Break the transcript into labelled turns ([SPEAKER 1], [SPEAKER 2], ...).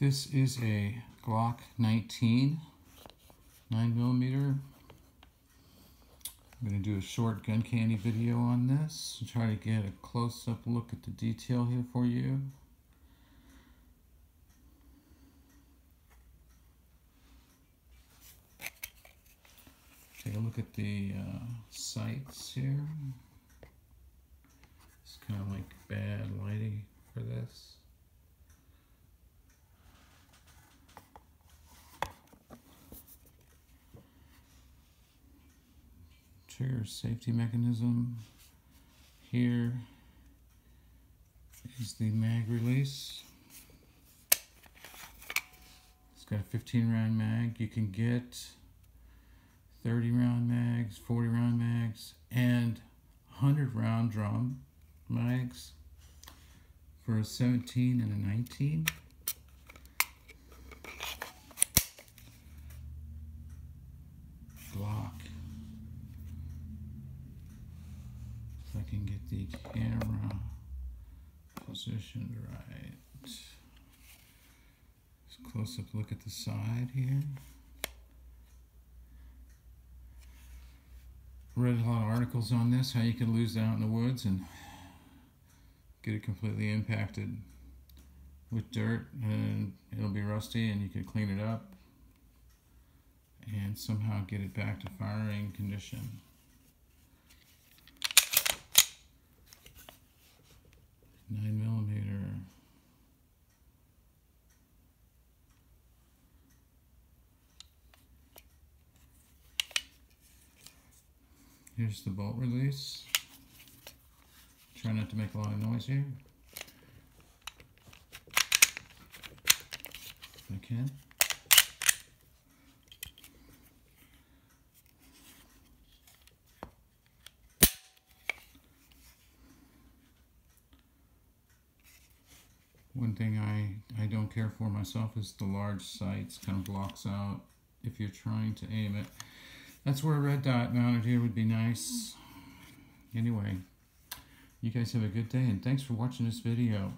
[SPEAKER 1] This is a Glock 19 9mm. I'm going to do a short gun candy video on this and try to get a close-up look at the detail here for you. Take a look at the sights here. It's kind of like bad lighting for this. Trigger safety mechanism. Here is the mag release. It's got a 15 round mag. You can get 30 round mags, 40 round mags, and 100 round drum mags for a 17 and a 19. Glock. If I can get the camera positioned right. Just close up look at the side here. Read a lot of articles on this, how you can lose it out in the woods and get it completely impacted with dirt, and it'll be rusty, and you can clean it up and somehow get it back to firing condition. Nine millimeter. Here's the bolt release. Try not to make a lot of noise here, if I can. One thing I don't care for myself is the large sights. Kind of blocks out if you're trying to aim it. That's where a red dot mounted here would be nice. Anyway, you guys have a good day, and thanks for watching this video.